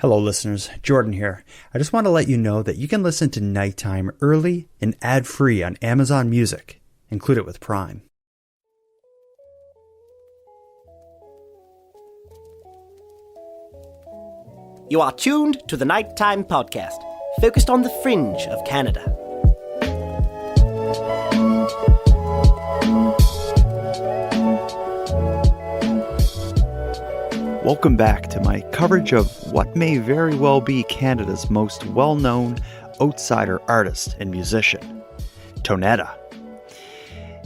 Hello listeners, Jordan here. I just want to let you know that you can listen to Nighttime early and ad-free on Amazon Music. Include it with Prime. You are tuned to the Nighttime Podcast, focused on the fringe of Canada. Welcome back to my coverage of what may very well be Canada's most well-known outsider artist and musician, Tonetta.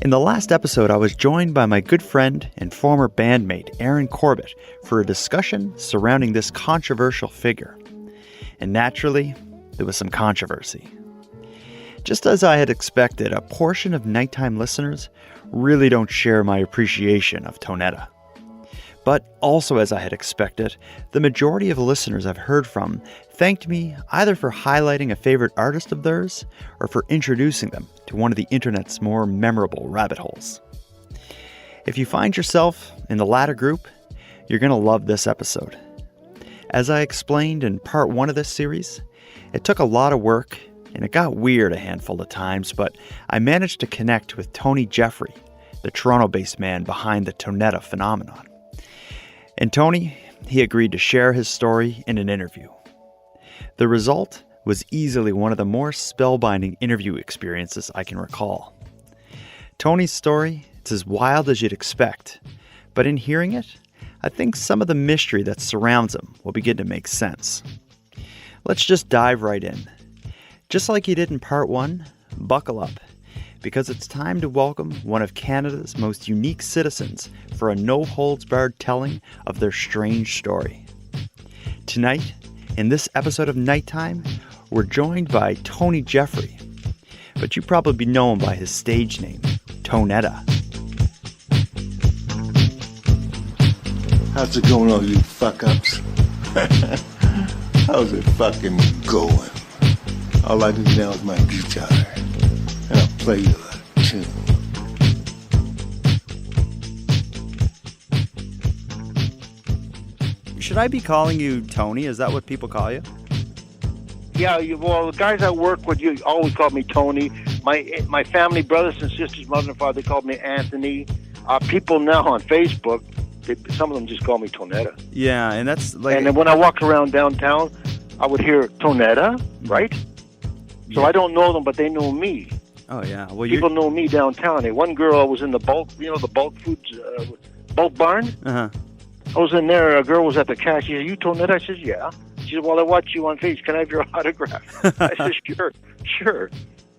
In the last episode, I was joined by my good friend and former bandmate, Aaron Corbett, for a discussion surrounding this controversial figure. And naturally, there was some controversy. Just as I had expected, a portion of Nighttime listeners really don't share my appreciation of Tonetta. But also as I had expected, the majority of listeners I've heard from thanked me either for highlighting a favorite artist of theirs or for introducing them to one of the internet's more memorable rabbit holes. If you find yourself in the latter group, you're going to love this episode. As I explained in part 1 of this series, it took a lot of work and it got weird a handful of times, but I managed to connect with Tony Jeffrey, the Toronto-based man behind the Tonetta phenomenon. And Tony, he agreed to share his story in an interview. The result was easily one of the more spellbinding interview experiences I can recall. Tony's story, it's as wild as you'd expect, but in hearing it, I think some of the mystery that surrounds him will begin to make sense. Let's just dive right in. Just like he did in part 1, buckle up, because it's time to welcome one of Canada's most unique citizens for a no-holds-barred telling of their strange story. Tonight, in this episode of Nighttime, we're joined by Tony Jeffrey, but you probably know him by his stage name, Tonetta. How's it going, all you fuck-ups? How's it fucking going? All I do now is my guitar. And I'll play you a tune. Should I be calling you Tony? Is that what people call you? Yeah, well, the guys I work with, you always call me Tony. My family, brothers and sisters, mother and father, they called me Anthony. People now on Facebook, some of them just call me Tonetta. Yeah, and that's like... And then when I walk around downtown, I would hear Tonetta, right? So Yeah. I don't know them, but they know me. Oh, yeah. Well, People know me downtown. One girl, I was in the bulk, the bulk foods, bulk barn. Uh-huh. I was in there. A girl was at the cash. She said, "You Tonetta?" I said, "Yeah." She said, "Well, I watch you on Facebook. Can I have your autograph?" I said, "Sure."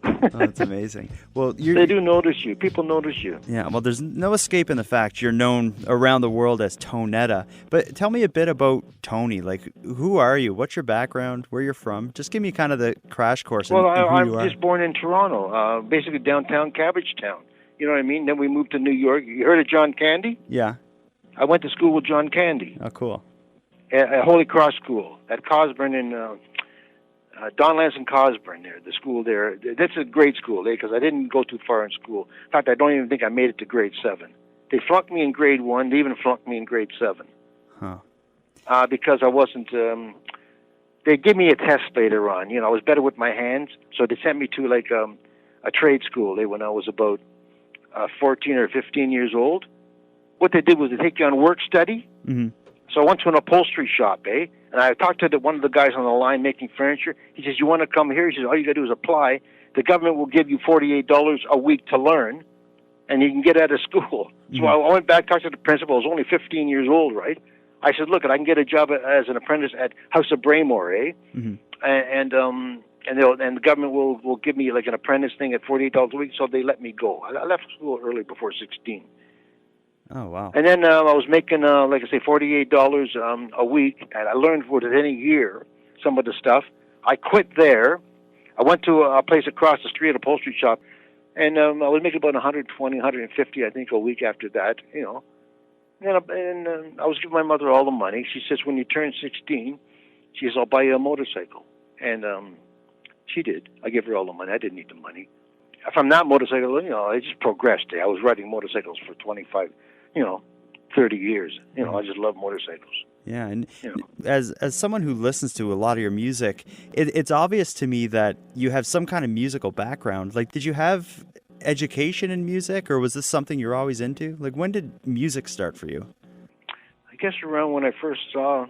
Oh, that's amazing. Well, They do notice you. People notice you. Yeah, well, there's no escaping the fact you're known around the world as Tonetta. But tell me a bit about Tony. Like, who are you? What's your background? Where you're from? Just give me kind of the crash course. Well, in who I'm you are. just born in Toronto, basically downtown Cabbagetown. You know what I mean? Then we moved to New York. You heard of John Candy? Yeah. I went to school with John Candy Oh, cool. at Holy Cross School at Cosburn in Don Lanson Cosburn there, the school there. That's a great school, because I didn't go too far in school. In fact, I don't even think I made it to grade 7. They flunked me in grade 1. They even flunked me in grade 7. Huh. Because I wasn't... they gave me a test later on. I was better with my hands, so they sent me to a trade school when I was about 14 or 15 years old. What they did was they take you on work study. Mm-hmm. So I went to an upholstery shop, and I talked to one of the guys on the line making furniture. He says, "You want to come here?" He says, "All you got to do is apply. The government will give you $48 a week to learn, and you can get out of school." Mm-hmm. So I went back, talked to the principal. I was only 15 years old, right? I said, "Look, I can get a job as an apprentice at House of Braemore, eh?" Mm-hmm. And the government will give me like an apprentice thing at $48 a week. So they let me go. I left school early before 16. Oh, wow. And then I was making, like I say, $48 a week, and I learned within a year some of the stuff. I quit there. I went to a place across the street, an upholstery shop, and I was making about 120, 150, I think, a week after that, And I was giving my mother all the money. She says, "When you turn 16, she says, I'll buy you a motorcycle." And she did. I gave her all the money. I didn't need the money. From that motorcycle, I just progressed. I was riding motorcycles for 25 30 years. I just love motorcycles. Yeah, and You know. as someone who listens to a lot of your music, it's obvious to me that you have some kind of musical background. Like, did you have education in music, or was this something you're always into? Like, when did music start for you? I guess around when I first saw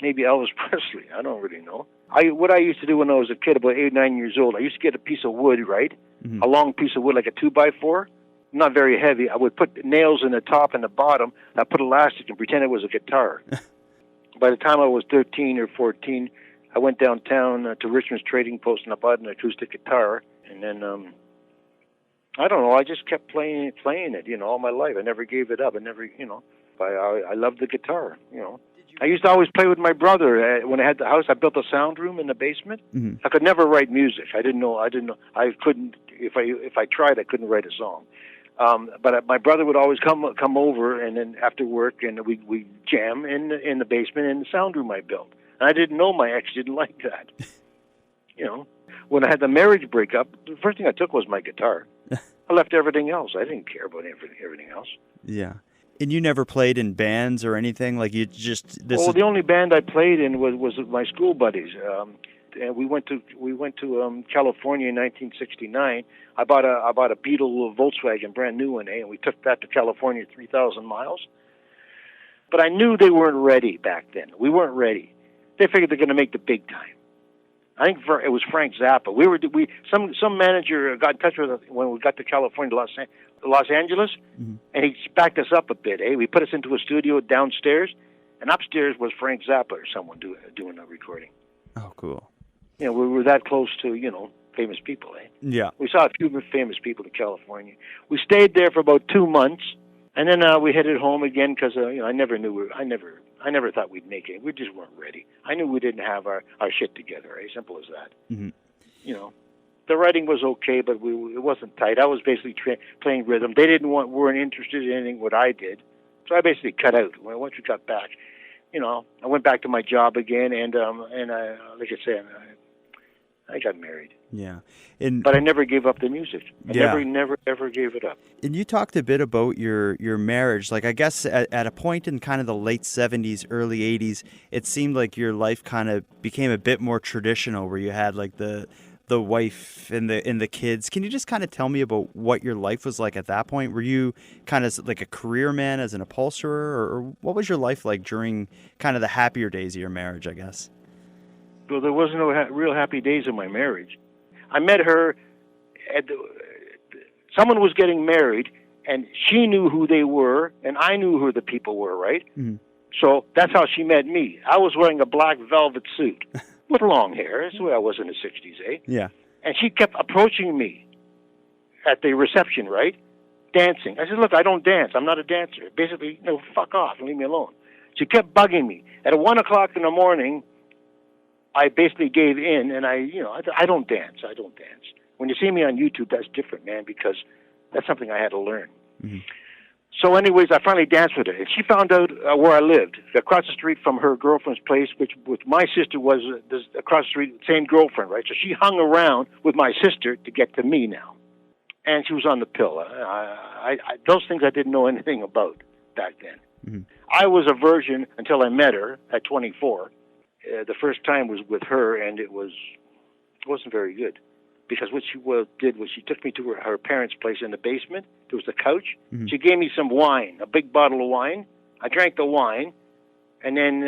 maybe Elvis Presley. I don't really know. What I used to do when I was a kid, about 8, 9 years old, I used to get a piece of wood, right? Mm-hmm. A long piece of wood, like a 2x4, not very heavy. I would put nails in the top and the bottom, and I'd put elastic and pretend it was a guitar. By the time I was 13 or 14, I went downtown to Richmond's Trading Post and I bought an acoustic guitar. And then, I don't know, I just kept playing it, all my life. I never gave it up. I loved the guitar, I used to always play with my brother. When I had the house, I built a sound room in the basement. Mm-hmm. I could never write music. I didn't know. I couldn't. If I tried, I couldn't write a song. But my brother would always come over, and then after work, and we jam in the basement in the sound room I built. And I didn't know my ex didn't like that. When I had the marriage breakup, the first thing I took was my guitar. I left everything else. I didn't care about everything else. Yeah. And you never played in bands or anything? Like, you just... The only band I played in was my school buddies. And we went to California in 1969. I bought a Beetle Volkswagen, brand new one, and we took that to California, 3,000 miles. But I knew they weren't ready back then. We weren't ready. They figured they're going to make the big time. I think it was Frank Zappa. Some manager got in touch with us when we got to California, Los Angeles, mm-hmm. and he backed us up a bit. We put us into a studio downstairs, and upstairs was Frank Zappa or someone doing a recording. Oh, cool. We were that close to famous people. Yeah. We saw a few famous people in California. We stayed there for about 2 months, and then we headed home again because I never thought we'd make it. We just weren't ready. I knew we didn't have our shit together. Simple as that. Mm-hmm. The writing was okay, but it wasn't tight. I was basically playing rhythm. They weren't interested in anything what I did, so I basically cut out. Once we got back, I went back to my job again, and I, like I said, I got married. Yeah, but I never gave up the music. I never ever gave it up. And you talked a bit about your marriage. Like, I guess at a point in kind of the late 70s, early 80s, it seemed like your life kind of became a bit more traditional, where you had like the wife and the kids. Can you just kind of tell me about what your life was like at that point? Were you kind of like a career man as an upholsterer, or what was your life like during kind of the happier days of your marriage, I guess? Well, there wasn't no real happy days in my marriage. I met her someone was getting married, and she knew who they were, and I knew who the people were, right? Mm-hmm. So that's how she met me. I was wearing a black velvet suit with long hair. That's the way I was in the 60s, Yeah. And she kept approaching me at the reception, right? Dancing. I said, look, I don't dance. I'm not a dancer. Basically, fuck off and leave me alone. She kept bugging me. At 1 o'clock in the morning, I basically gave in, and I don't dance. I don't dance. When you see me on YouTube, that's different, man, because that's something I had to learn. Mm-hmm. So anyways, I finally danced with her, and she found out where I lived, across the street from her girlfriend's place, which with my sister was across the street, same girlfriend, right? So she hung around with my sister to get to me now. And she was on the pill. Those things I didn't know anything about back then. Mm-hmm. I was a virgin until I met her at 24. The first time was with her, and it wasn't very good. Because what she did was she took me to her parents' place in the basement. There was a couch. Mm-hmm. She gave me some wine, a big bottle of wine. I drank the wine, and then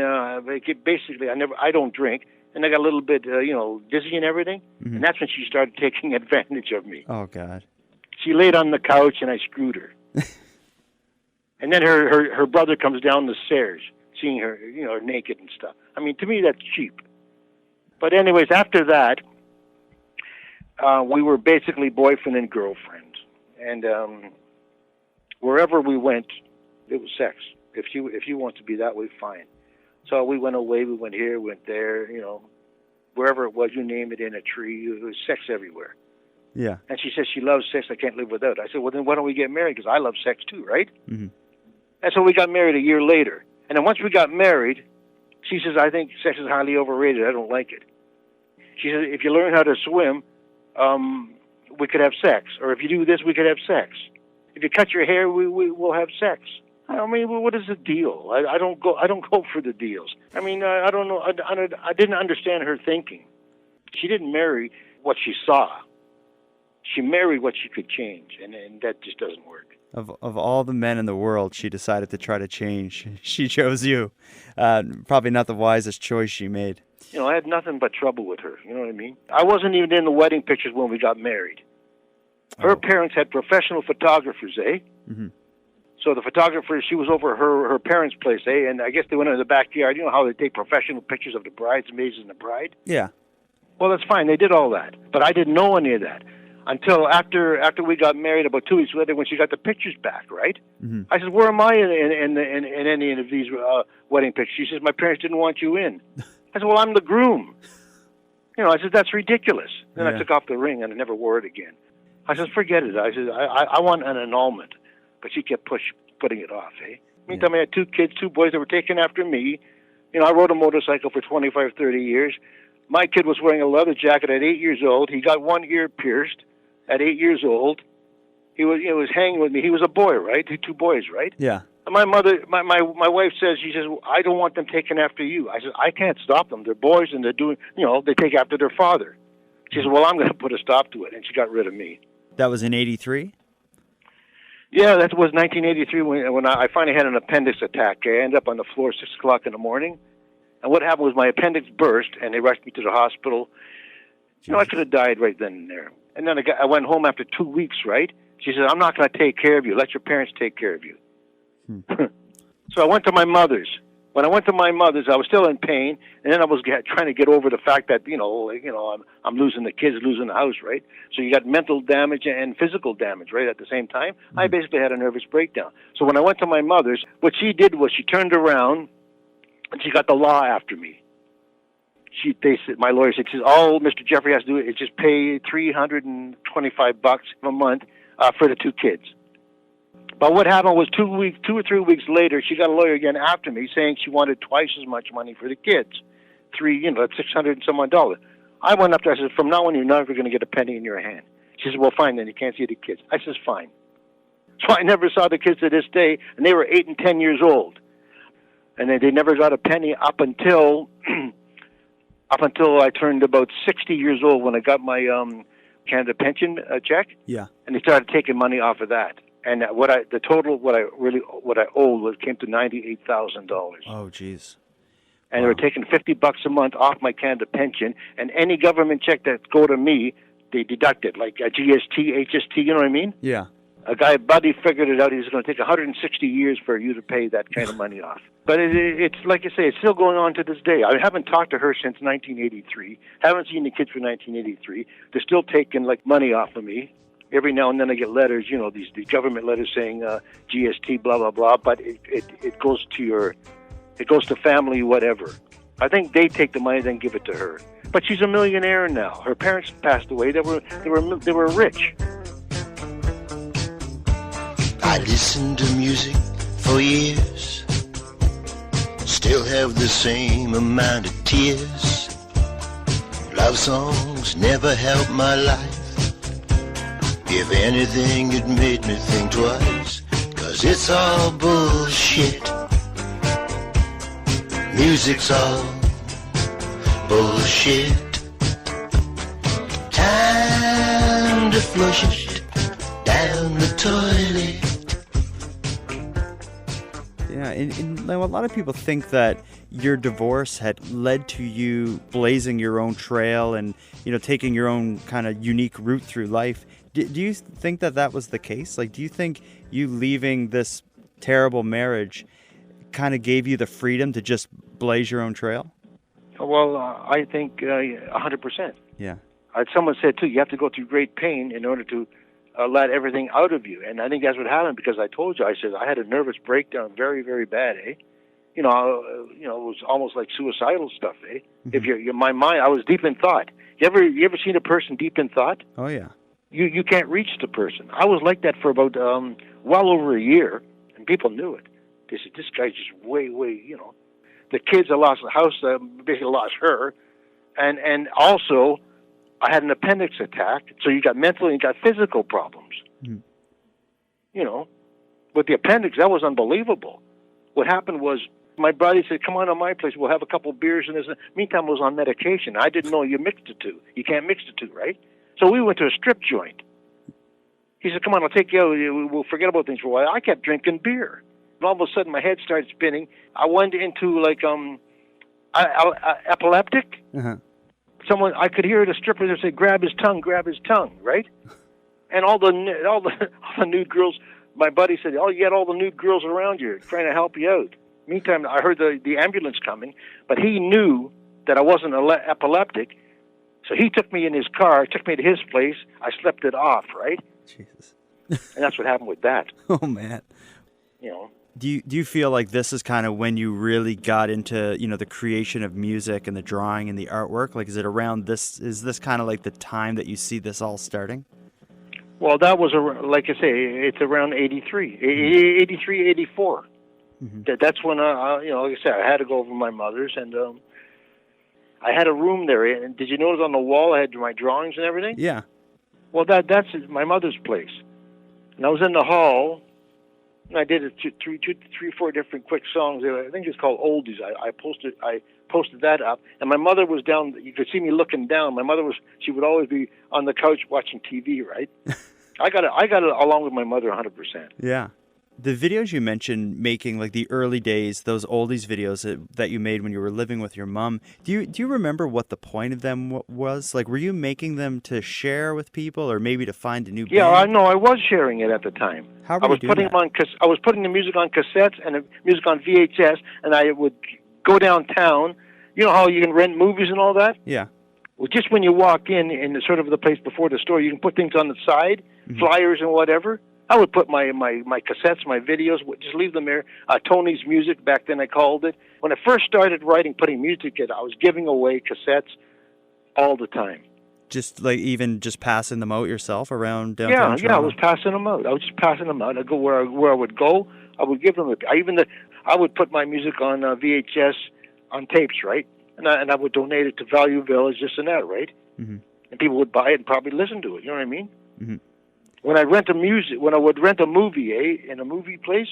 basically I don't drink, and I got a little bit dizzy and everything. Mm-hmm. And that's when she started taking advantage of me. Oh God! She laid on the couch, and I screwed her. And then her brother comes down the stairs, seeing her naked and stuff. I mean, to me that's cheap. But anyways, after that. We were basically boyfriend and girlfriend, and wherever we went, it was sex. If you want to be that way, fine. So we went away, we went here, went there, wherever it was, you name it, in a tree, it was sex everywhere. Yeah. And she says she loves sex, I can't live without. I said, well, then why don't we get married? Because I love sex too, right? Mm-hmm. And so we got married a year later. And then once we got married, she says, I think sex is highly overrated. I don't like it. She says, if you learn how to swim, we could have sex. Or if you do this, we could have sex. If you cut your hair, we'll have sex. I mean, what is the deal? I don't go for the deals. I mean, I don't know. I didn't understand her thinking. She didn't marry what she saw. She married what she could change, and that just doesn't work. Of all the men in the world, she decided to try to change. She chose you. Probably not the wisest choice she made. I had nothing but trouble with her. You know what I mean? I wasn't even in the wedding pictures when we got married. Her parents had professional photographers, eh? Mm-hmm. So the photographer, she was over her parents' place, eh? And I guess they went into the backyard. You know how they take professional pictures of the bridesmaids and the bride? Yeah. Well, that's fine. They did all that. But I didn't know any of that until after we got married, about 2 weeks later, when she got the pictures back, right? Mm-hmm. I said, where am I in any of these wedding pictures? She says, my parents didn't want you in. I said, well, I'm the groom. I said, that's ridiculous. Then I took off the ring and I never wore it again. I said, forget it. I said, I want an annulment. But she kept putting it off, eh? Meantime, I had 2 kids, 2 boys that were taken after me. I rode a motorcycle for 25, 30 years. My kid was wearing a leather jacket at 8 years old. He got one ear pierced at 8 years old. He was hanging with me. He was a boy, right? 2 boys, right? Yeah. And my mother, my wife says, I don't want them taken after you. I said, I can't stop them. They're boys and they're doing, they take after their father. She said, well, I'm going to put a stop to it. And she got rid of me. That was in 83? Yeah, that was 1983 when I finally had an appendix attack. I ended up on the floor 6 o'clock in the morning. And what happened was my appendix burst, and they rushed me to the hospital. I could have died right then and there. And then I went home after 2 weeks, right? She said, I'm not going to take care of you. Let your parents take care of you. So I went to my mother's. When I went to my mother's, I was still in pain, and then I was trying to get over the fact that, I'm losing the kids, losing the house, right? So you got mental damage and physical damage, right, at the same time. I basically had a nervous breakdown. So when I went to my mother's, what she did was she turned around, and she got the law after me. My lawyer said, all Mr. Jeffrey has to do is just pay $325 a month for the 2 kids. But what happened was 2 or 3 weeks later, she got a lawyer again after me saying she wanted twice as much money for the kids. $600 and some odd dollars. I went up there, I said, from now on, you're never going to get a penny in your hand. She said, well, fine, then you can't see the kids. I said, fine. So I never saw the kids to this day, and they were 8 and 10 years old. And they never got a penny up until I turned about 60 years old when I got my Canada pension check. Yeah. And they started taking money off of that. And what I owed came to $98,000. Oh, geez. And they were taking $50 a month off my Canada pension, and any government check that go to me, they deduct it, like a GST, HST. You know what I mean? Yeah. A guy, Buddy, figured it out. He was going to take 160 years for you to pay that kind of money off. But it's like I say, it's still going on to this day. I haven't talked to her since 1983. Haven't seen the kids for 1983. They're still taking money off of me. Every now and then I get letters, these government letters saying GST, blah blah blah. But it goes to family, whatever. I think they take the money, then give it to her. But she's a millionaire now. Her parents passed away. They were rich. I listened to music for years, still have the same amount of tears. Love songs never helped my life. If anything, it made me think twice, 'cause it's all bullshit. Music's all bullshit. Time to flush it down the toilet. Yeah, and a lot of people think that your divorce had led to you blazing your own trail and, taking your own kind of unique route through life. Do you think that was the case? Do you think you leaving this terrible marriage kind of gave you the freedom to just blaze your own trail? Well, I think 100%. Yeah. Someone said, too, you have to go through great pain in order to let everything out of you. And I think that's what happened, because I told you, I said, I had a nervous breakdown very, very bad, eh? It was almost like suicidal stuff, eh? Mm-hmm. If my mind, I was deep in thought. You ever seen a person deep in thought? Oh, yeah. You can't reach the person. I was like that for about well over a year, and people knew it. They said, this guy's just way, The kids, I lost the house, basically lost her, and also I had an appendix attack, so you got mental and you got physical problems. Mm. With the appendix, that was unbelievable. What happened was my buddy said, come on to my place, we'll have a couple beers and this. Meantime, I was on medication. I didn't know you mixed the two. You can't mix the two, right? So we went to a strip joint. He said, come on, I'll take you out. We'll forget about things for a while. I kept drinking beer. And all of a sudden, my head started spinning. I went into, like, epileptic. Uh-huh. Someone, I could hear the stripper there say, grab his tongue, right? And all the nude girls, my buddy said, oh, you got all the nude girls around you trying to help you out. Meantime, I heard the ambulance coming, but he knew that I wasn't epileptic, so he took me in his car, took me to his place. I slept it off, right? Jesus. And that's what happened with that. Oh, man. You know. Do you feel like this is kind of when you really got into, the creation of music and the drawing and the artwork? Like, is it around this, is this kind of like the time that you see this all starting? Well, that was, like I say, it's around 83, 84. Mm-hmm. That's when, like I said, I had to go over to my mother's, and I had a room there. And did you notice on the wall I had my drawings and everything? Yeah. Well, that's my mother's place. And I was in the hall, and I did three, four different quick songs. I think it's called Oldies. I posted that up, and my mother was down. You could see me looking down. My mother she would always be on the couch watching TV, right? I got it along with my mother 100%. Yeah. The videos you mentioned making, like the early days, those oldies videos that you made when you were living with your mom, do you remember what the point of them was? Like, were you making them to share with people, or maybe to find a new band? Yeah, I know. I was sharing it at the time. How were you doing that? I was putting the music on cassettes and the music on VHS, and I would go downtown. You know how you can rent movies and all that? Yeah. Well, just when you walk in the sort of the place before the store, you can put things on the side, flyers and whatever. I would put my cassettes, my videos, just leave them there. Tony's Music, back then I called it. When I first started putting music in, I was giving away cassettes all the time. Just like even just passing them out yourself around downtown Toronto? Yeah, I was passing them out. I was just passing them out. I'd go where I would go. I would give them. I would put my music on VHS on tapes, right? And I would donate it to Value Village, this and that, right? Mm-hmm. And people would buy it and probably listen to it. You know what I mean? Mm-hmm. When I would rent a movie, in a movie place,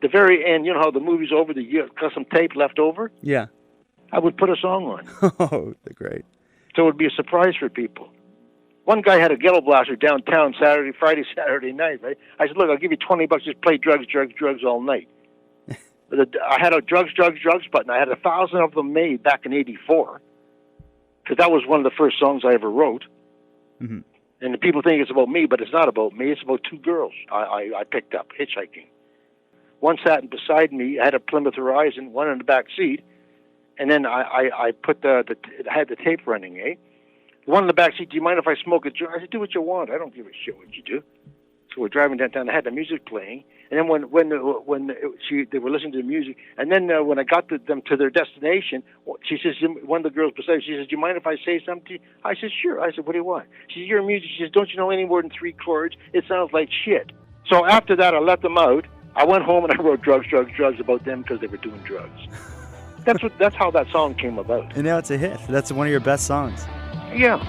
the very end, you know how the movie's over, you got some tape left over? Yeah. I would put a song on. Oh, great. So it would be a surprise for people. One guy had a ghetto blaster downtown Friday, Saturday night, right? I said, look, I'll give you $20, just play drugs all night. I had a drugs button. I had 1,000 of them made back in '84, because that was one of the first songs I ever wrote. Mm-hmm. And the people think it's about me, but it's not about me. It's about two girls I picked up hitchhiking. One sat beside me. I had a Plymouth Horizon, one in the back seat, and then I put I had the tape running. The one in the back seat. Do you mind if I smoke a joint? I said, do what you want. I don't give a shit what you do. So we're driving downtown. I had the music playing, and then when they were listening to the music, and then when I got them to their destination, she says, one of the girls beside her, she says, do you mind if I say something to you? I said, sure. I said, what do you want? She says, your music. She says, don't you know any more than 3 chords? It sounds like shit. So after that, I let them out. I went home and I wrote drugs about them because they were doing drugs. That's how that song came about. And now it's a hit. That's one of your best songs. Yeah.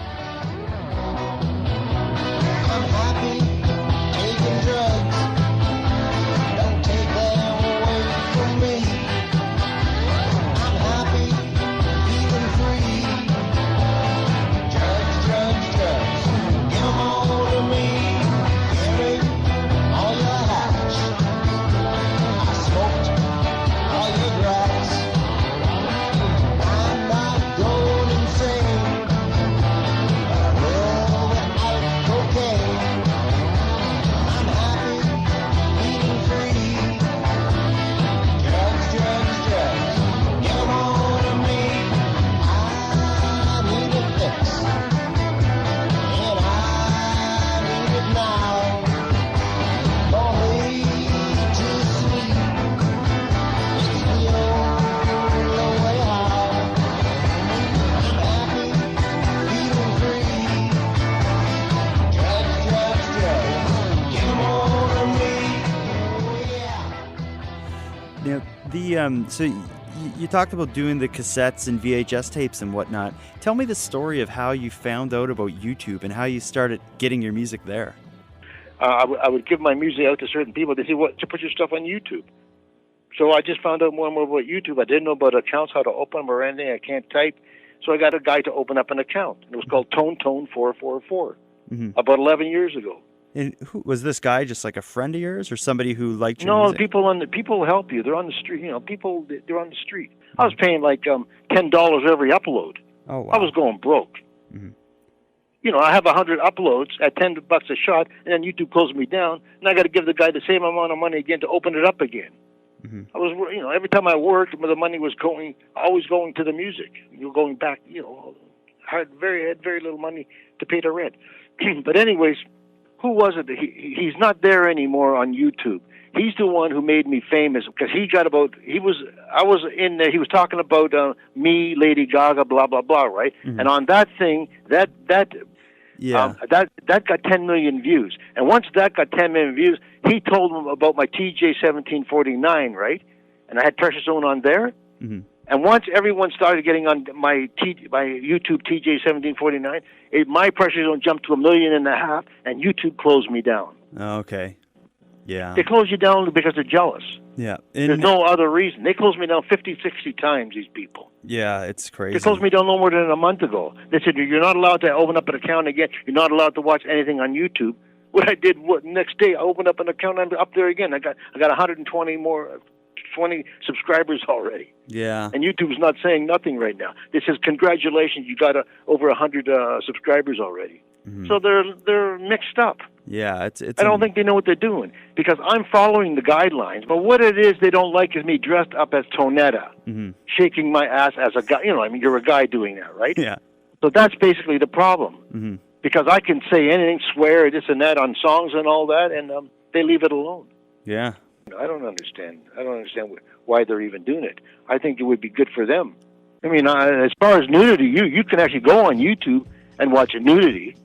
So you talked about doing the cassettes and VHS tapes and whatnot. Tell me the story of how you found out about YouTube and how you started getting your music there. I would give my music out to certain people. They say, "What? To put your stuff on YouTube." So I just found out more and more about YouTube. I didn't know about accounts, how to open them or anything. I can't type. So I got a guy to open up an account. It was called Tone444 about 11 years ago. And who was this guy? Just like a friend of yours, or somebody who liked your No, music? people help you. They're on the street. You know, people, they're on the street. I was paying like $10 every upload. Oh, wow. I was going broke. You know, I have 100 uploads at $10 a shot, and then YouTube closes me down, and I got to give the guy the same amount of money again to open it up again. I was, you know, every time I worked, the money was always going to the music. You were going back, you know, had very little money to pay the rent. But anyways, who was it? He's not there anymore on YouTube. He's the one who made me famous because he was talking about me, Lady Gaga, blah blah blah, right? And on that thing, that got 10 million views. And once that got 10 million views, he told him about my TJ 1749, right? And I had Precious Zone on there. And once everyone started getting on my YouTube TJ 1749, my Precious Zone jumped to 1.5 million, and YouTube closed me down. Okay. Yeah. They close you down because they're jealous. Yeah. There's no other reason. They closed me down 50, 60 times, these people. Yeah, it's crazy. They closed me down no more than a month ago. They said, you're not allowed to open up an account again. You're not allowed to watch anything on YouTube. What I did, next day, I opened up an account, and I'm up there again. I got 20 subscribers already. Yeah. And YouTube's not saying nothing right now. It says, congratulations, you got over 100 subscribers already. So they're mixed up. Yeah, it's. I don't think they know what they're doing because I'm following the guidelines. But what it is they don't like is me dressed up as Tonetta, shaking my ass as a guy. You know, I mean, you're a guy doing that, right? Yeah. So that's basically the problem. Because I can say anything, swear, this and that on songs and all that, and they leave it alone. Yeah. I don't understand. Why they're even doing it. I think it would be good for them. I mean, as far as nudity, you can actually go on YouTube and watch nudity.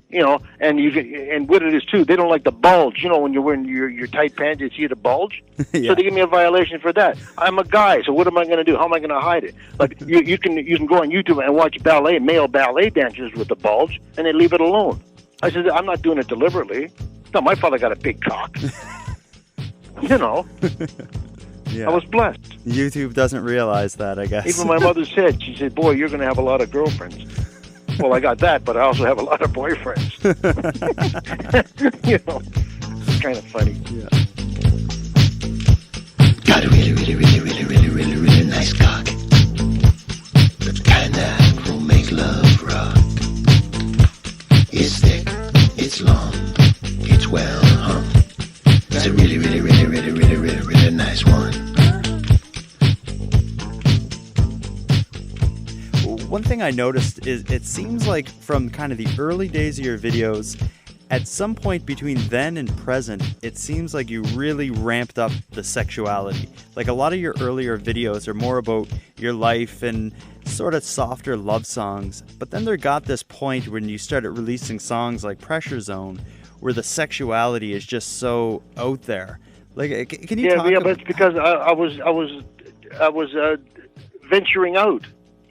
You know, and what it is too, they don't like the bulge. You know, when you're wearing your tight pants, you see the bulge. Yeah. So they give me a violation for that. I'm a guy, so what am I going to do? How am I going to hide it? But you can go on YouTube and watch male ballet dancers with the bulge, and they leave it alone. I said, I'm not doing it deliberately. No, my father got a big cock. You know. Yeah. I was blessed. YouTube doesn't realize that, I guess. Even my mother said, she said, boy, you're going to have a lot of girlfriends. Well, I got that, but I also have a lot of boyfriends. You know, it's kind of funny. Yeah. Got a really nice cock. The kind that will make love rock. It's thick, it's long, it's well hung. It's a really nice one. One thing I noticed is it seems like from kind of the early days of your videos, at some point between then and present, it seems like you really ramped up the sexuality. Like a lot of your earlier videos are more about your life and sort of softer love songs. But then there got this point when you started releasing songs like Pressure Zone, where the sexuality is just so out there. Like, can you talk? Yeah, but it's because I was venturing out.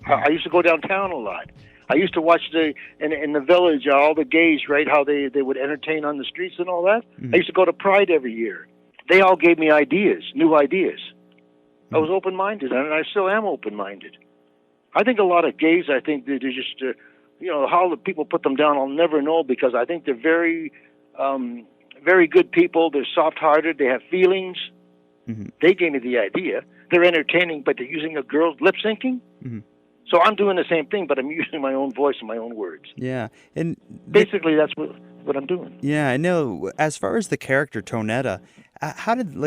I used to go downtown a lot. I used to watch in the village all the gays, right? How they would entertain on the streets and all that. I used to go to Pride every year. They all gave me ideas, new ideas. I was open-minded, and I still am open-minded. I think a lot of gays, I think they're just, you know, how the people put them down, I'll never know, because I think they're very, very good people. They're soft-hearted. They have feelings. They gave me the idea. They're entertaining, but they're using a girl's lip-syncing. So I'm doing the same thing, but I'm using my own voice and my own words. Yeah, and basically that's what I'm doing. Yeah, I know. As far as the character Tonetta,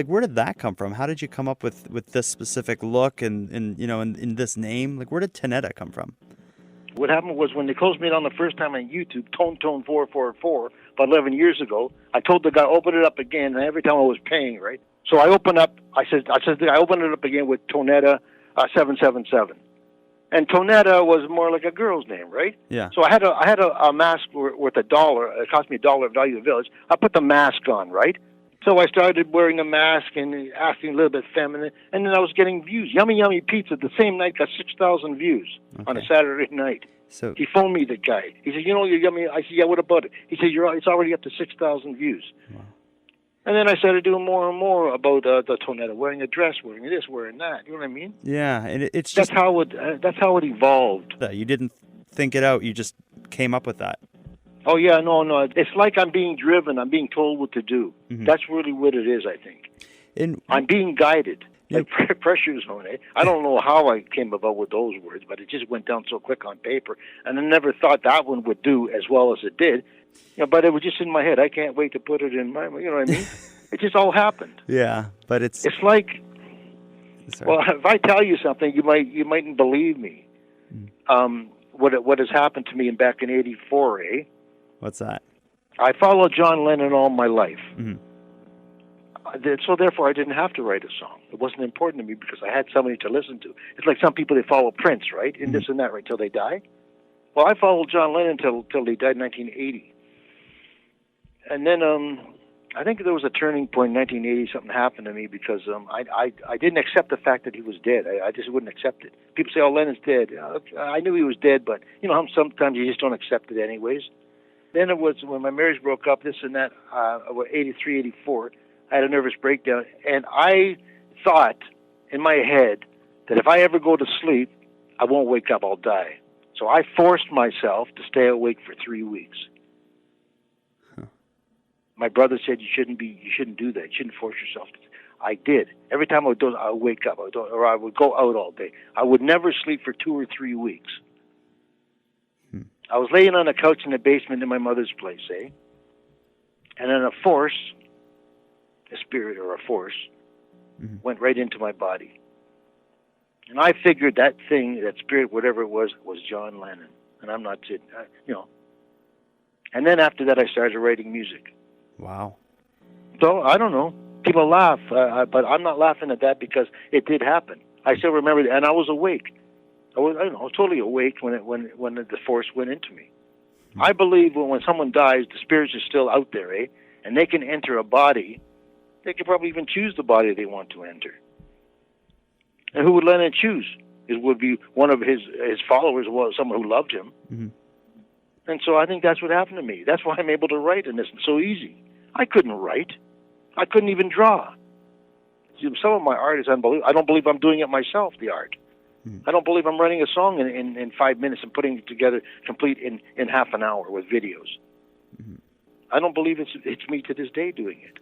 where did that come from? How did you come up with this specific look and you know, in this name? Like, where did Tonetta come from? What happened was when they closed me down the first time on YouTube, Tone444, about 11 years ago, I told the guy, open it up again, and every time I was paying, right? So I opened up, I opened it up again with Tonetta 777. And Tonetta was more like a girl's name, right? Yeah. So I had a mask worth $1. It cost me $1 value of the village. I put the mask on, right? So I started wearing a mask and acting a little bit feminine, and then I was getting views. Yummy Yummy Pizza the same night got 6,000 views on a Saturday night. So He phoned me, the guy. He said, you got me. I said, yeah, what about it? He said, it's already up to 6,000 views. Wow. And then I started doing more and more about the Tonetta, wearing a dress, wearing this, wearing that. You know what I mean? yeah, and it's just That's how it evolved. that you didn't think it out. You just came up with that. Oh, yeah, no. It's like I'm being driven. I'm being told what to do. Mm-hmm. That's really what it is, I think. And I'm being guided. Yeah. Like pressure zone, eh? I don't know how I came about with those words, but it just went down so quick on paper. And I never thought that one would do as well as it did. But it was just in my head. I can't wait to put it in my, you know what I mean? It just all happened. yeah, but it's like, sorry. well, if I tell you something, you mightn't believe me. What has happened to me back in '84, eh? What's that? I followed John Lennon all my life. Mm-hmm. So therefore, I didn't have to write a song. It wasn't important to me because I had somebody to listen to. It's like some people, they follow Prince, right? And this and that, right, till they die. Well, I followed John Lennon till he died in 1980. And then I think there was a turning point in 1980. Something happened to me because I didn't accept the fact that he was dead. I just wouldn't accept it. People say, oh, Lennon's dead. I knew he was dead, but, sometimes you just don't accept it anyways. Then it was when my marriage broke up, this and that, 83, 84. I had a nervous breakdown, and I thought in my head that if I ever go to sleep, I won't wake up, I'll die. So I forced myself to stay awake for 3 weeks. Huh. My brother said you shouldn't do that. You shouldn't force yourself. I did. Every time I would do it, I would wake up, or I would go out all day. I would never sleep for 2 or 3 weeks. I was laying on a couch in the basement in my mother's place, eh? And then a spirit or a force, went right into my body. And I figured that thing, that spirit, whatever it was John Lennon. And I'm not sitting, And then after that, I started writing music. Wow. So, I don't know. People laugh, but I'm not laughing at that because it did happen. I still remember, and I was awake. I was totally awake when the force went into me. I believe when someone dies, the spirits are still out there, eh? And they can enter a body. They could probably even choose the body they want to enter. And who would Lennon choose? It would be one of his followers, someone who loved him. Mm-hmm. And so I think that's what happened to me. That's why I'm able to write, and it's so easy. I couldn't write. I couldn't even draw. Some of my art is unbelievable. I don't believe I'm doing it myself, the art. I don't believe I'm writing a song in 5 minutes and putting it together complete in half an hour with videos. Mm-hmm. I don't believe it's me to this day doing it.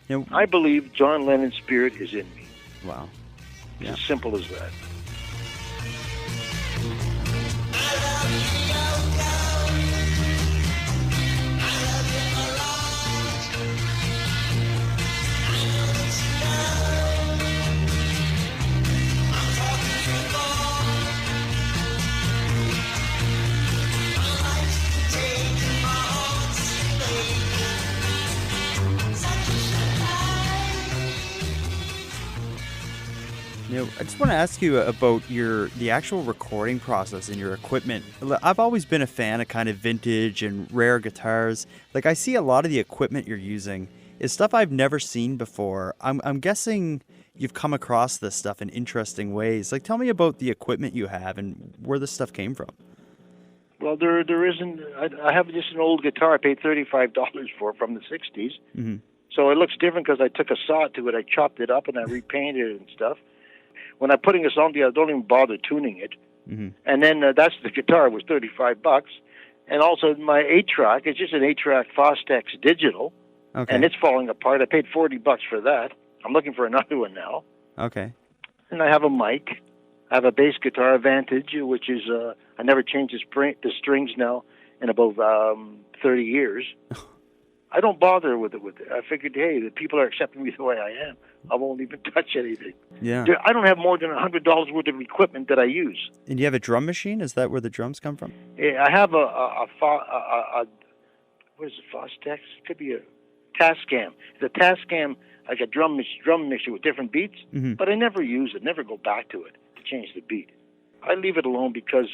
Now, I believe John Lennon's spirit is in me. Wow. It's as simple as that. I just want to ask you about the actual recording process and your equipment. I've always been a fan of kind of vintage and rare guitars. Like, I see a lot of the equipment you're using is stuff I've never seen before. I'm guessing you've come across this stuff in interesting ways. Like, tell me about the equipment you have and where this stuff came from. Well, there isn't. I have just an old guitar I paid $35 for from the 60s. Mm-hmm. So it looks different because I took a saw to it. I chopped it up and I repainted it and stuff. When I'm putting a song together, I don't even bother tuning it. Mm-hmm. And then that's the guitar. It was $35. And also my 8-track, it's just an 8-track Fostex digital. Okay. And it's falling apart. I paid $40 for that. I'm looking for another one now. Okay. And I have a mic. I have a bass guitar Vantage, which is, I never changed the strings now in about 30 years. I don't bother with it. I figured, hey, the people are accepting me the way I am. I won't even touch anything. Yeah. I don't have more than $100 worth of equipment that I use. And you have a drum machine? Is that where the drums come from? Yeah, I have what is it, Fostex? It could be a Tascam. It's a Tascam, like a drum mixer with different beats, but I never use it, never go back to it to change the beat. I leave it alone because,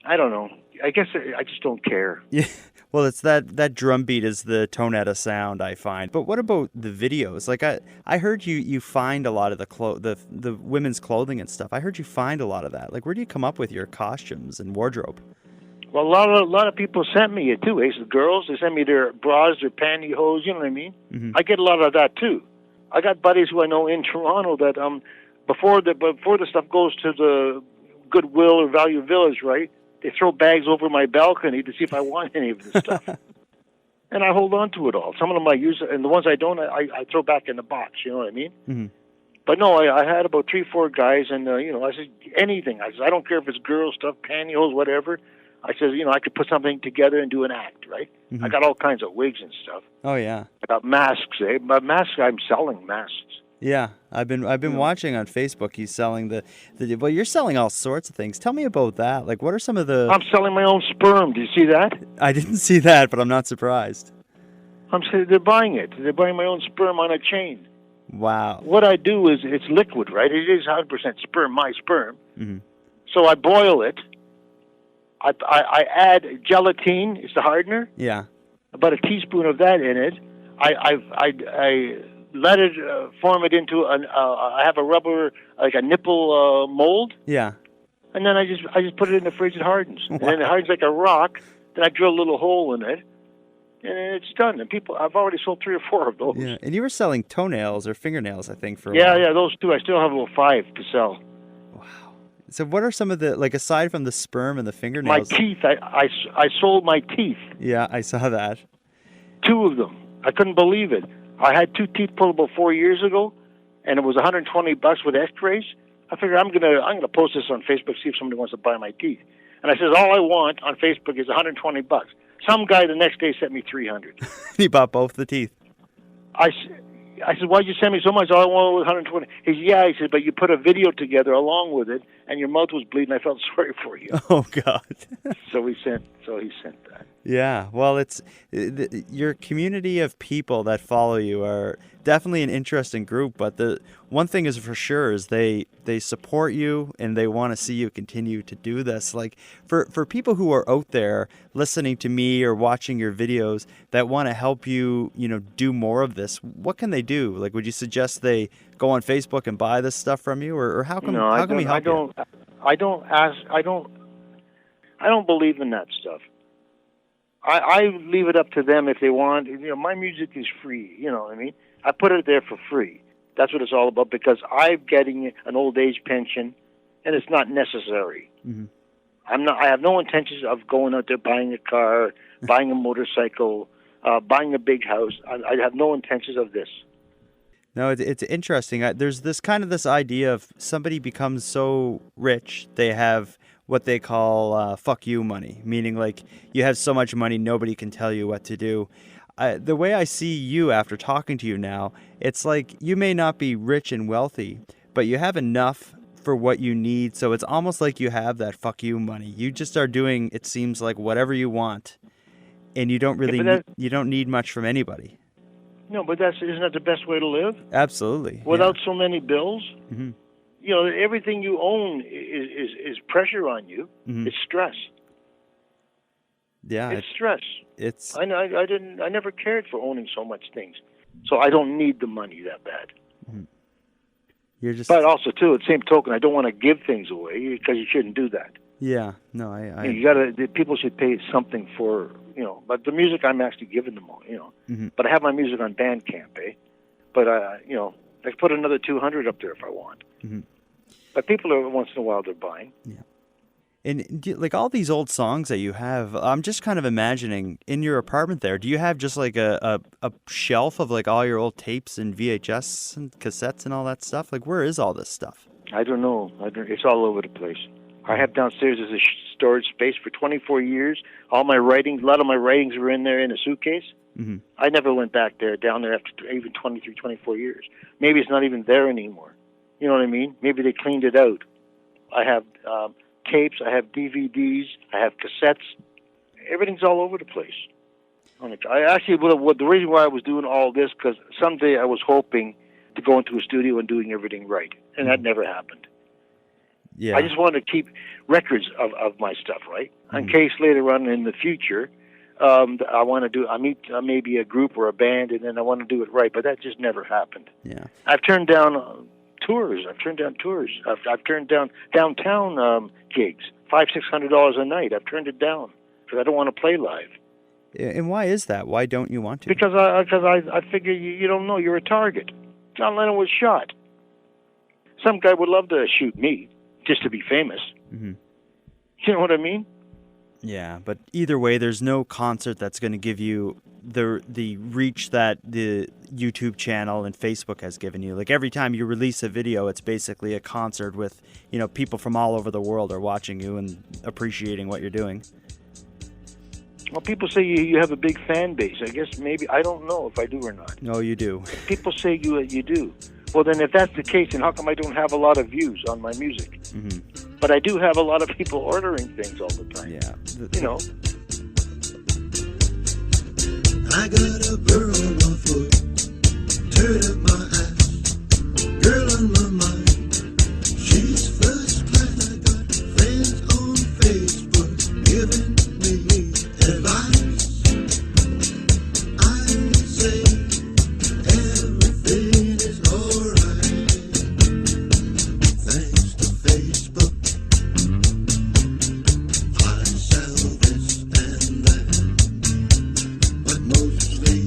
I don't know, I guess I just don't care. Yeah. Well, it's that drum beat is the Tonetta sound, I find. But what about the videos? Like I heard you find a lot of the women's clothing and stuff. I heard you find a lot of that. Like, where do you come up with your costumes and wardrobe? Well, a lot of people sent me it too. The girls, they send me their bras, their pantyhose. You know what I mean? Mm-hmm. I get a lot of that too. I got buddies who I know in Toronto that before the stuff goes to the Goodwill or Value Village, right? They throw bags over my balcony to see if I want any of this stuff. And I hold on to it all. Some of them I use, and the ones I don't, I throw back in the box. You know what I mean? Mm-hmm. But no, I had about 3-4 guys, and I said anything. I said I don't care if it's girl stuff, pantyhose, whatever. I said I could put something together and do an act, right? Mm-hmm. I got all kinds of wigs and stuff. Oh yeah. I got masks, But masks, I'm selling masks. Yeah, I've been watching on Facebook. He's selling the well, you're selling all sorts of things. Tell me about that. Like, what are some of the? I'm selling my own sperm. Do you see that? I didn't see that, but I'm not surprised. I'm saying they're buying it. They're buying my own sperm on a chain. Wow. What I do is it's liquid, right? It is 100% sperm, my sperm. Mm-hmm. So I boil it. I add gelatine. It's the hardener. Yeah. About a teaspoon of that in it. I let it form it into I have a rubber, like a nipple mold. Yeah. And then I just put it in the fridge. It hardens. Wow. And then it hardens like a rock. Then I drill a little hole in it, and it's done. And I've already sold 3 or 4 of those. Yeah. And you were selling toenails or fingernails, I think, for a while. Yeah, those 2. I still have about 5 to sell. Wow. So what are some of the, like, aside from the sperm and the fingernails? My teeth. I sold my teeth. Yeah, I saw that. 2 of them. I couldn't believe it. I had 2 teeth pulled about 4 years ago, and it was $120 with X-rays. I figured I'm gonna post this on Facebook, see if somebody wants to buy my teeth. And I said, all I want on Facebook is $120. Some guy the next day sent me $300. He bought both the teeth. I said, why'd you send me so much? All I wanted was 120. He said, yeah. He said, but you put a video together along with it, and your mouth was bleeding. I felt sorry for you. Oh God. So he sent that. Yeah, well, it's your community of people that follow you are definitely an interesting group. But the one thing is for sure is they support you and they want to see you continue to do this. Like for people who are out there listening to me or watching your videos that want to help you, do more of this. What can they do? Like, would you suggest they go on Facebook and buy this stuff from you, or how can we help you? I don't believe in that stuff. I leave it up to them if they want. My music is free. You know what I mean? I put it there for free. That's what it's all about, because I'm getting an old age pension, and it's not necessary. Mm-hmm. I have no intentions of going out there buying a car, buying a motorcycle, buying a big house. I have no intentions of this. No, it's interesting. There's this idea of somebody becomes so rich they have what they call fuck you money, meaning like you have so much money nobody can tell you what to do. The way I see you after talking to you now, it's like you may not be rich and wealthy, but you have enough for what you need. So it's almost like you have that fuck you money. You just are doing, it seems like, whatever you want, and you don't really you don't need much from anybody. No, but isn't that the best way to live? Absolutely. Without so many bills. Mm-hmm. Everything you own is pressure on you. Mm-hmm. It's stress. Yeah, it's stress. It's. I never cared for owning so much things, so I don't need the money that bad. Mm-hmm. You're just. But also, too, at the same token, I don't want to give things away, because you shouldn't do that. Yeah, no, people should pay something for, but the music I'm actually giving them all, Mm-hmm. But I have my music on Bandcamp, But I could put another 200 up there if I want. Mm-hmm. But people are, once in a while, they're buying. Yeah. And like all these old songs that you have, I'm just kind of imagining in your apartment there, do you have just like a shelf of like all your old tapes and VHS and cassettes and all that stuff? Like, where is all this stuff? I don't know. It's all over the place. I have downstairs as a storage space for 24 years. All my writings, a lot of my writings were in there in a suitcase. Mm-hmm. I never went down there after even 23, 24 years. Maybe it's not even there anymore. You know what I mean? Maybe they cleaned it out. I have tapes, I have DVDs, I have cassettes. Everything's all over the place. The reason why I was doing all this, because someday I was hoping to go into a studio and doing everything right, and that never happened. Yeah. I just wanted to keep records of my stuff, right? In case later on in the future, I want to do. I meet maybe a group or a band, and then I want to do it right. But that just never happened. Yeah. I've turned down tours. I've turned down downtown gigs, $500-600 a night. I've turned it down because I don't want to play live. And why is that? Why don't you want to? Because I figure you don't know, you're a target. John Lennon was shot. Some guy would love to shoot me just to be famous. Mm-hmm. You know what I mean? Yeah, but either way, there's no concert that's going to give you the reach that the YouTube channel and Facebook has given you. Like every time you release a video, it's basically a concert with, people from all over the world are watching you and appreciating what you're doing. Well, people say you have a big fan base. I guess maybe, I don't know if I do or not. No, you do. People say you do. Well, then if that's the case, then how come I don't have a lot of views on my music? Mm-hmm. But I do have a lot of people ordering things all the time. Yeah. I got a burr on my foot, dirt up my ass, girl on my mind. She's first class. I got friends on Facebook giving me advice. I say everything is alright, thanks to Facebook. I sell this and that, but mostly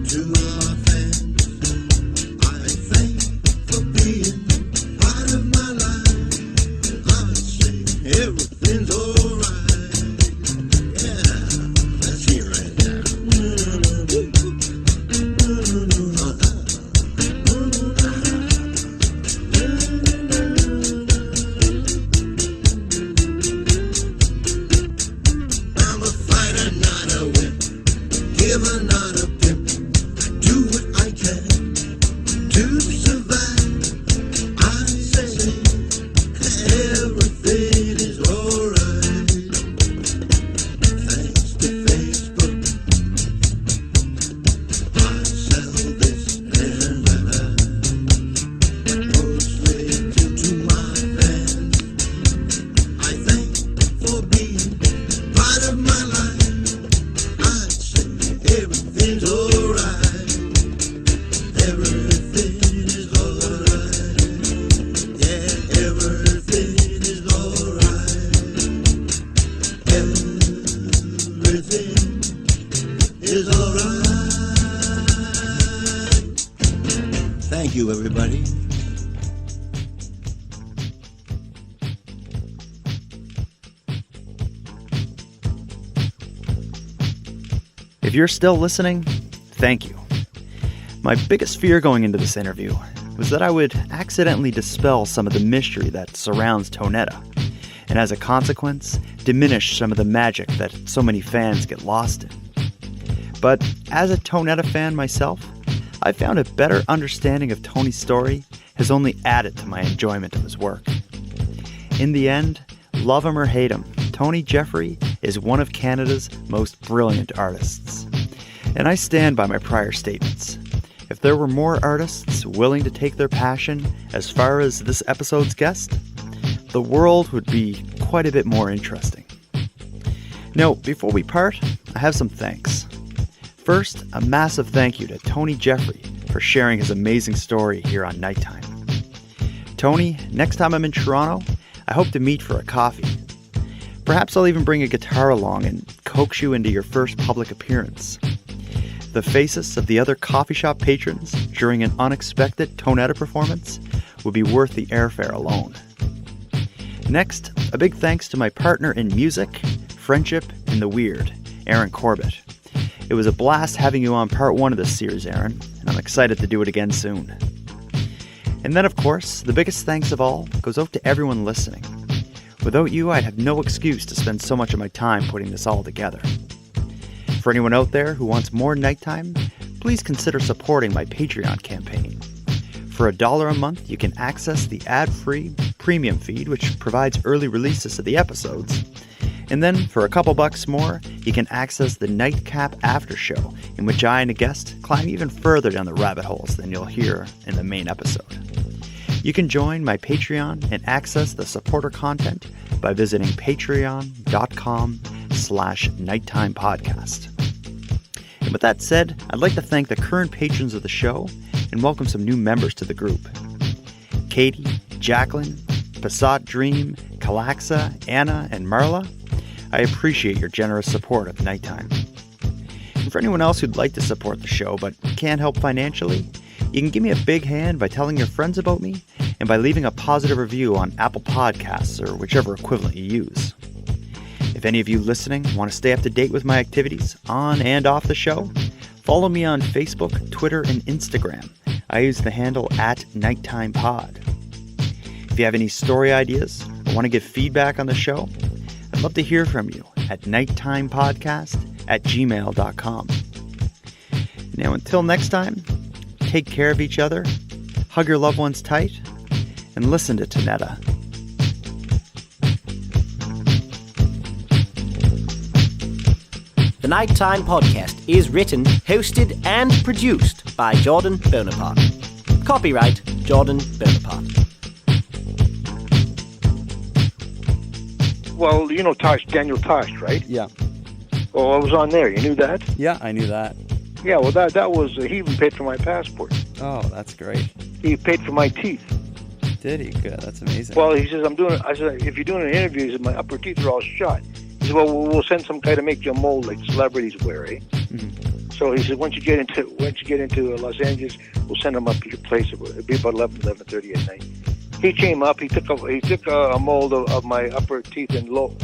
to our fans. I thank for being part of my life. I say everything's alright. Yeah, let's hear it now. I'm a fighter, not a whip. Giver, not a pimp. I do what I can to survive. I say everything is alright, thanks to Facebook. I sell this and that, mostly to my fans. I thank for being part of my life. I say everything's alright. Everything is alright. Yeah, everything is alright. Everything is alright. Thank you, everybody. If you're still listening, thank you. My biggest fear going into this interview was that I would accidentally dispel some of the mystery that surrounds Tonetta, and as a consequence, diminish some of the magic that so many fans get lost in. But as a Tonetta fan myself, I found a better understanding of Tony's story has only added to my enjoyment of his work. In the end, love him or hate him, Tony Jeffrey is one of Canada's most brilliant artists. And I stand by my prior statements. If there were more artists willing to take their passion as far as this episode's guest, the world would be quite a bit more interesting. Now, before we part, I have some thanks. First, a massive thank you to Tony Jeffrey for sharing his amazing story here on Nighttime. Tony, next time I'm in Toronto, I hope to meet for a coffee. Perhaps I'll even bring a guitar along and coax you into your first public appearance. The faces of the other coffee shop patrons during an unexpected Tonetta performance would be worth the airfare alone. Next, a big thanks to my partner in music, friendship, and the weird, Aaron Corbett. It was a blast having you on part 1 of this series, Aaron, and I'm excited to do it again soon. And then, of course, the biggest thanks of all goes out to everyone listening. Without you, I'd have no excuse to spend so much of my time putting this all together. For anyone out there who wants more Nighttime, please consider supporting my Patreon campaign. For $1 a month, you can access the ad-free premium feed, which provides early releases of the episodes. And then, for a couple bucks more, you can access the Nightcap After Show, in which I and a guest climb even further down the rabbit holes than you'll hear in the main episode. You can join my Patreon and access the supporter content by visiting patreon.com/nighttimepodcast. And with that said, I'd like to thank the current patrons of the show and welcome some new members to the group. Katie, Jacqueline, Passat Dream, Calaxa, Anna, and Marla, I appreciate your generous support of Nighttime. And for anyone else who'd like to support the show but can't help financially, you can give me a big hand by telling your friends about me and by leaving a positive review on Apple Podcasts or whichever equivalent you use. If any of you listening want to stay up to date with my activities on and off the show, follow me on Facebook, Twitter, and Instagram. I use the handle @NighttimePod. If you have any story ideas or want to give feedback on the show, I'd love to hear from you at nighttimepodcast@gmail.com. Now, until next time, take care of each other, hug your loved ones tight, and listen to Tonetta. The Nighttime Podcast is written, hosted, and produced by Jordan Bonaparte. Copyright Jordan Bonaparte. Well, you know Daniel Tosh, right? Yeah. Well, I was on there. You knew that? Yeah, I knew that. Yeah, well, that was, he even paid for my passport. Oh, that's great. He paid for my teeth. Did he? Good. That's amazing. Well, he says, I said, if you're doing an interview, he said, my upper teeth are all shut. He said, well, we'll send some guy to make you a mold like celebrities wear, eh? Mm-hmm. So he said, once you get into Los Angeles, we'll send him up to your place. It'll be about 11:30 at night. He came up. He took a mold of my upper teeth and low.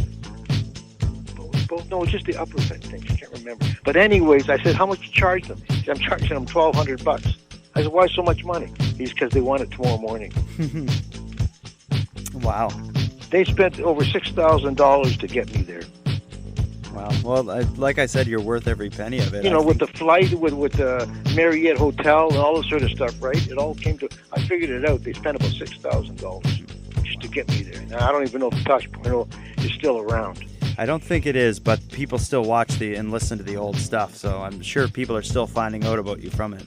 No, just the upper things. I can't remember. But anyways, I said, how much you charge them? He said, I'm charging them $1,200. I said, why so much money? He's because they want it tomorrow morning. Wow. They spent over $6,000 to get me there. Wow. Well, like I said, you're worth every penny of it. You know, with the flight, with the Marriott Hotel and all this sort of stuff, right? It all came to, I figured it out. They spent about $6,000 just to get me there. Now, I don't even know if Tosh Point is still around. I don't think it is, but people still watch and listen to the old stuff, so I'm sure people are still finding out about you from it.